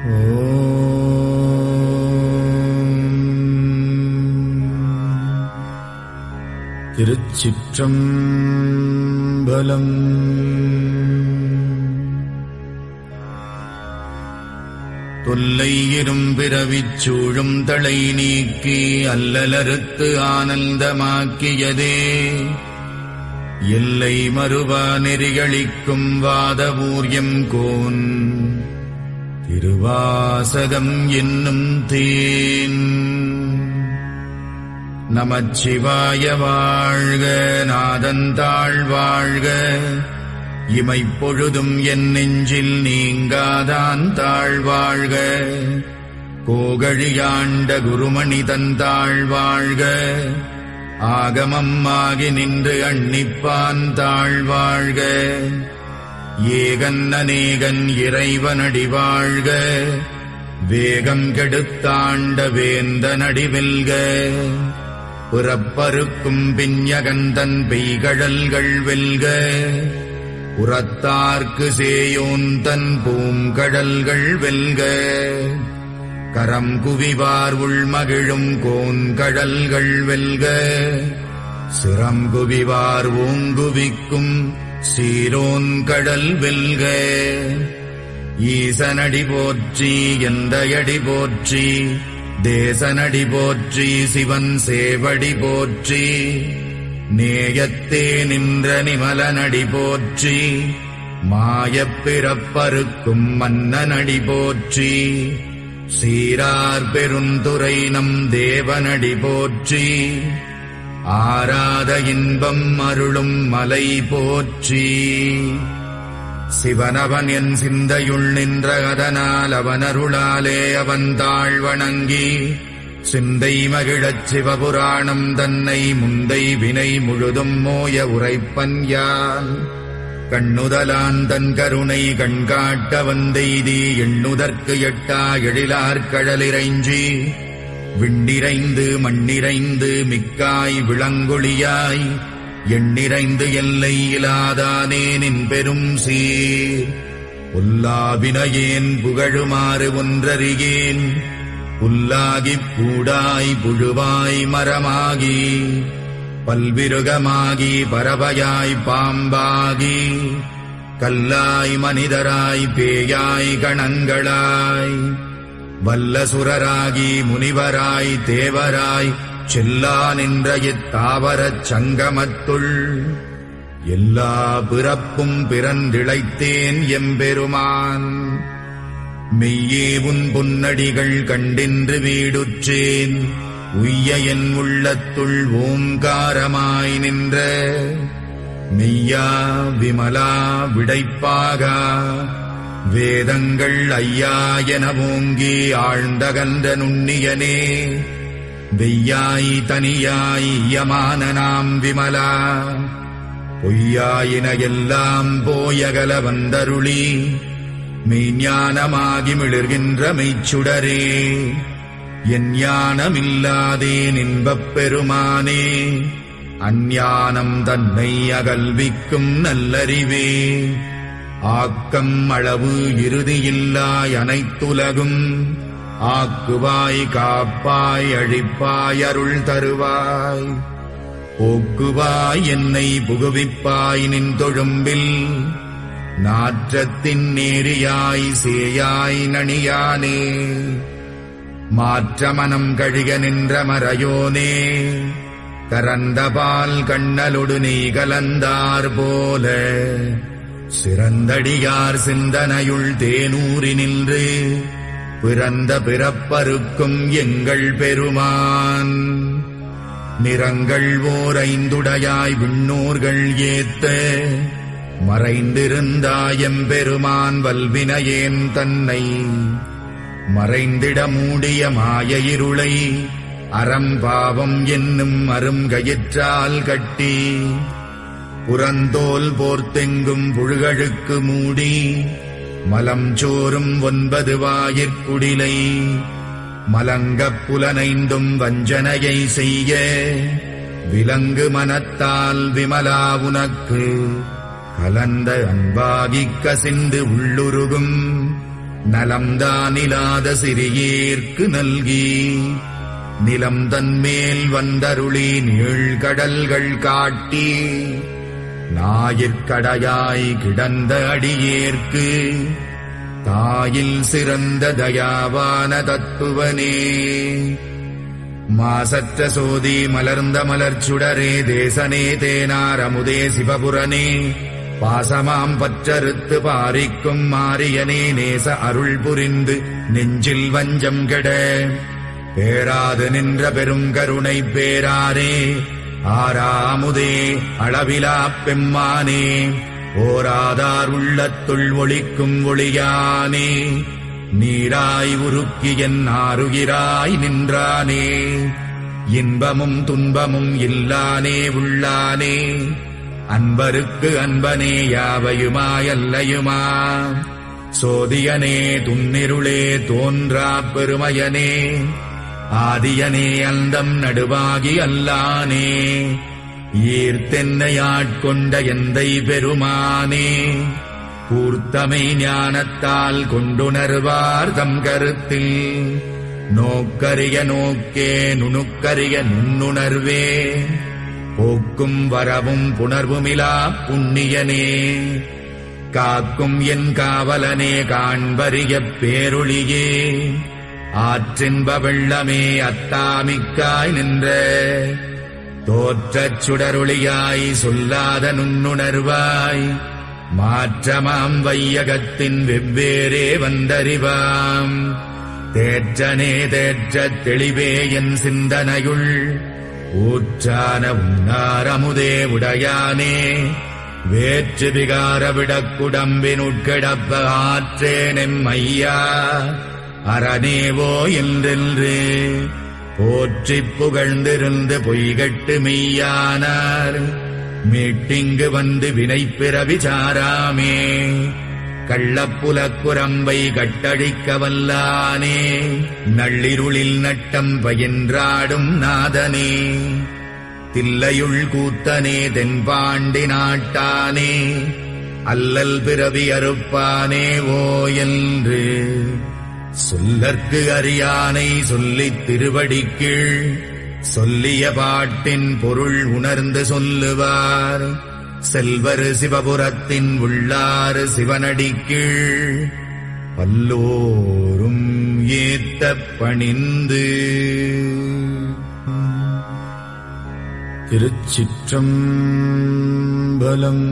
திருச்சிற்றம்பலம். தொல்லை இரும்பிறவிச் சூழும் தளை நீக்கி அல்லலறுத்து ஆனந்தமாக்கியதே எல்லை மறுவா நெறிகளிக்கும் வாதவூர்யம் கோன் திருவாசகம் என்னும் தேன். நமச்சிவாய வாழ்க, நாதந்தாள் வாழ்க, இமைப்பொழுதும் என் நெஞ்சில் நீங்காதான் தாழ்வாழ்க. கோகழியாண்ட குருமணி தந்தாள் வாழ்க, ஆகமம் ஆகி நின்று அன்னிப்பான் தாழ்வாழ்க. ஏகன் அநேகன் இறைவனடி வாழ்க, வேகம் கெடுத்தாண்ட வேந்த நடிவெல்க. புறப்பருக்கும் பிஞகந்தன் பெய்கழல்கள் வெல்க, உரத்தார்க்கு சேயோந்தன் பூங்கடல்கள் வெல்க. கரம் குவிவார் உள்மகிழும் கோன்கடல்கள் வெல்க, சிரம் குவிவார் ஓங்குவிக்கும் சீரோன் கடல் வெல்க. ஈசனடி போற்றி, எந்தையடி போற்றி, தேசனடி போற்றி, சிவன் சேவடி போற்றி. நேயத்தே நின்ற நிமலனடி போற்றி, மாயப் பிறப்பறுக்கும் மன்னனடி போற்றி. சீரார் பெருந்துரை நம் தேவனடி போற்றி, ஆராத இன்பம் அருளும் மலை போற்றி. சிவனவன் என் சிந்தையுள் நின்ற அதனால் அவனருளாலே அவன் தாழ் வணங்கி சிந்தை மகிழச் சிவபுராணம் தன்னை முந்தை வினை முழுதும் மோய உரைப்பன் யான். கண்ணுதலான் தன் கருணை கண்காட்ட வந்தெய்தி எண்ணுதற்கு எட்டா எழிலார் கடலிறைஞ்சி விண்டிரைந்து மண்ணிறைந்து மிக்காய் விளங்கொழியாய் எண்ணிறைந்து எல்லை இலாதானே நின் பெரும் சீர். புல்லாவினையேன் புகழுமாறு ஒன்றறியேன், புல்லாகிப் பூடாய் புழுவாய் மரமாகி பல்விருகமாகி பறவையாய் பாம்பாகி கல்லாய் மனிதராய் பேயாய் கணங்களாய் வல்லசுரராகி முனிவராய் தேவராய் செல்லா நின்ற இத்தாவரச் சங்கமத்துள் எல்லா பிறப்பும் பிறந்திழைத்தேன் எம்பெருமான். மெய்யே உன் பொன்னடிகள் கண்டின்று வீடுற்றேன், உய்ய என் உள்ளத்துள் ஓங்காரமாய் நின்ற மெய்யா விமலா விடைப்பாகா. வேதங்கள் ஐயா என ஓங்கி ஆழ்ந்தகன்ற நுண்ணியனே, வெய்யாய் தனியாய் யமான நாம் விமலா. பொய்யாயின எல்லாம் போயகல வந்தருளி மெய்ஞானமாகி மிளிர்கின்ற மெய்ச்சுடரே. என் ஞானமில்லாதேன் இன்பப் பெருமானே, அஞ்ஞானம் தன்னை அகல்விக்கும் நல்லறிவே. ஆக்கம் அளவு இறுதியில்லாய் அனைத்துலகும் ஆக்குவாய் காப்பாய் அழிப்பாய் அருள் தருவாய். போக்குவாய் என்னை புகுவிப்பாய் நின் தொழும்பில், நாற்றத்தின் நேரியாய் சேயாய் நணியானே. மாற்றமனம் கழிக நின்ற மறையோனே, கரந்தபால் கண்ணலொடு நீ கலந்தார் போல. சிறந்தடியார் சிந்தனையுள் தேனூறி நின்று பிறந்த பிறப்பருக்கும் எங்கள் பெருமான். நிறங்கள் ஓர் ஐந்துடையாய் விண்ணோர்கள் ஏத்த மறைந்திருந்தாயம் பெருமான் வல்வினையேன் தன்னை. மறைந்திட மூடிய மாய இருளை அறம்பாவம் என்னும் அருங்கயிற்றால் கட்டி, புறந்தோல் போர்த்தெங்கும் புழுகழுக்கு மூடி மலம் சோறும் 9 வாயிற்குடிலை மலங்கப் புலனைந்தும் வஞ்சனையை செய்ய விலங்கு மனத்தால் விமலா உனக்கு கலந்த அன்பாகிக் கசிந்து உள்ளுருகும் நலம்தானிலாத சிறியேற்கு நல்கி நிலம் தன்மேல் வந்தருளி நீழ்கடல்கள் காட்டி ஞாயிற்கடையாய் கிடந்த அடியேற்கு தாயில் சிறந்த தயாவான தத்துவனே. மாசற்ற சோதி மலர்ந்த மலர்ச்சுடரே தேசனே தேனார் அமுதே சிவபுரனே பாசமாம் பற்றறுத்து பாரிக்கும் மாரியனே நேச அருள் புரிந்து நெஞ்சில் வஞ்சம் கெட பேராது நின்ற பெரும் கருணை பேராரே ஆராமுதே அளவிலாப் பெம்மானே ஓராதார் உள்ளத்துள் ஒளிக்கும் ஒளியானே நீராய் உருக்கி என் ஆருயிராய் நின்றானே இன்பமும் துன்பமும் இல்லானே உள்ளானே அன்பருக்கு அன்பனே யாவையுமாயல்லையுமா சோதியனே துன்னிருளே தோன்றாப் பெருமையனே ஆதியனே அந்தம் நடுவாகி அல்லானே ஈர்த்தென்னையாட்கொண்ட எந்தை பெருமானே கூர்த்தமை ஞானத்தால் கொண்டுணர்வார் தம் கருத்தில் நோக்கரிய நோக்கே நுணுக்கரிய நுண்ணுணர்வே போக்கும் வரவும் புணர்வுமிலா புண்ணியனே காக்கும் என் காவலனே காண்பரிய பேரொளியே ஆற்றின்ப வெள்ளமே அத்தாமிக்காய் நின்ற தோற்றச் சுடரொளியாய் சொல்லாத நுண்ணுணர்வாய் மாற்றமாம் வையகத்தின் வெவ்வேறே வந்தறிவாம் தேற்றனே தேற்றத் தெளிவே என் சிந்தனையுள் ஊற்றான உன்னாரமுதே உடையானே வேற்று விகார விடக்குடம்பினுட்கிடப்ப ஆற்றேனெம் ஐயா அரணேவோ என்றென்று போற்றிப் புகழ்ந்திருந்து பொய்கட்டு மெய்யானார் மீட்டிங்கு வந்து வினைப்பிறவி சாராமே கள்ளப்புலக்குரம்பை கட்டழிக்க வல்லானே நள்ளிருளில் நட்டம் பயின்றாடும் நாதனே தில்லையுள் கூத்தனே தென்பாண்டி நாட்டானே அல்லல் பிறவி அறுப்பானே ஓ என்று சொல்லற்கு அறியானை சொல்லித் திருவடிக்கீழ் சொல்லிய பாட்டின் பொருள் உணர்ந்து சொல்லுவார் செல்வர் சிவபுரத்தின் உள்ளாறு சிவனடிக்கீழ் பல்லோரும் ஏத்தப் பணிந்து. திருச்சிற்றம்பலம்.